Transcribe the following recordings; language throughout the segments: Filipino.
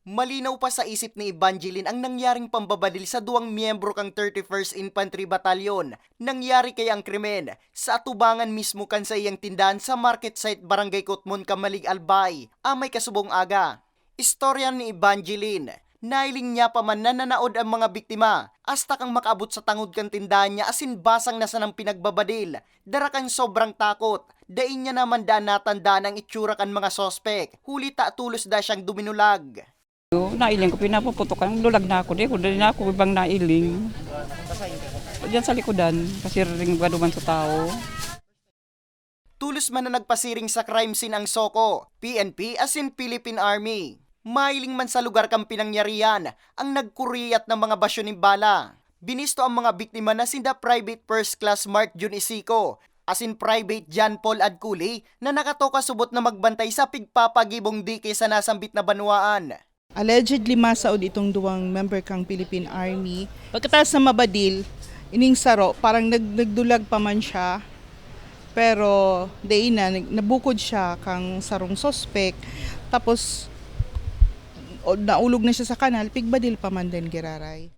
Malinaw pa sa isip ni Evangeline ang nangyaring pambabadil sa duwang miyembro kang 31st Infantry Battalion. Nangyari kaya ang krimen sa atubangan mismo kan sa iyang tindahan sa market site Barangay Kutmon, Kamalig, Albay, amay kasubong aga. Istorya ni Evangeline, nailing niya pa man na nanaod ang mga biktima hasta kang makaabot sa tangod kan tindahan niya asin basang nasa ng pinagbabadil. Dara kang sobrang takot. Dain niya naman daan natandaan ang itsura kan mga sospek. Huli ta tulos da siyang duminulag. Nailing ko, pinapuputokan, lulag na ako, di ko din ako ibang nailing. Diyan sa likodan, kasi ring gaduman sa tao. Tulos man na nagpasiring sa crime scene ang SOCO, PNP as in Philippine Army. Mailing man sa lugar kang pinangyarihan ang nagkuriyat ng mga basyo ni bala. Binisto ang mga biktima na sinda Private First Class Mark Jun Isico, as in Private John Paul Adculi na nakatoka subot na magbantay sa pigpapagibong dike sa nasambit na banwaan. Allegedly masaod itong duwang member kang Philippine Army. Pagkatapos na mabadil, ining saro, parang nagdulag pa man siya. Pero nabukod siya kang sarong sospek. Tapos naulog na siya sa kanal, pigbadil pa man din giraray.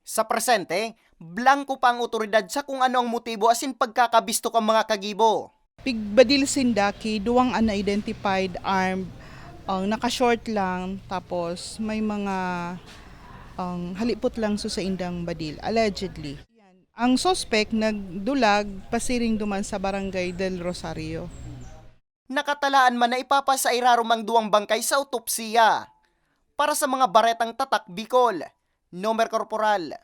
Sa presente, blanco pa ang otoridad sa kung ano ang motibo asin pagkakabisto kang mga kagibo. Pigbadil sindaki, duwang unidentified armed, naka-short lang, tapos may mga halipot lang sa indang badil, allegedly. Ang suspect nagdulag, pasiring duman sa Barangay del Rosario. Nakatalaan man na ipapasa irarumang duwang bangkay sa autopsiya. Para sa mga baretang tatak Bicol, Nomer Corporal